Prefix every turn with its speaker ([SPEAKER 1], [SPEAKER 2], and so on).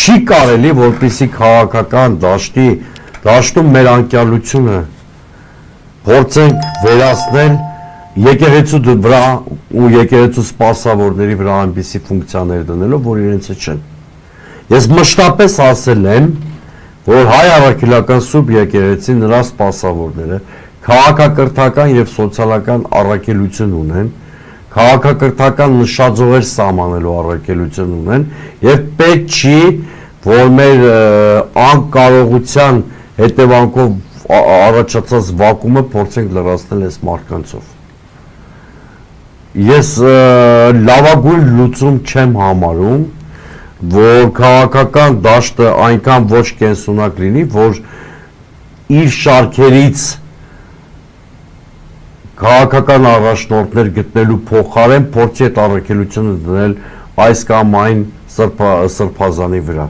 [SPEAKER 1] Չի կարելի, որպեսզի քաղաքական դաշտում մեր անկյալությունը փորձենք վերացնել եկեղեցու վրա ու եկեղեցու սպասավորների վրա այնպիսի ֆունկցիաներ դնելով, որ իրենցը չեն։ Ես մշտապես ասել եմ, որ հայ առաքելական սուրբ եկեղեցի նրա սպասավորները քաղաքակրթական եւ սոցիալական առաքելություն ունեն, քաղաքակրթական նշաձողեր սահմանելու առաքելություն ունեն եւ պետք չի, որ մեր անկարողության հետևանքով առաջացած վակումը փորձենք լրացնել այս մարկանցով։ Ես լավագույն լուծում չեմ համարում, որ քաղաքական դաշտը այնքան ոչ կենսունակ լինի, որ իր շարքերից քաղաքական առաջնորդներ գտնելու փոխարեն փորձի այդ առաքելությունը դնել այս կամ այն սրբազանի վրա։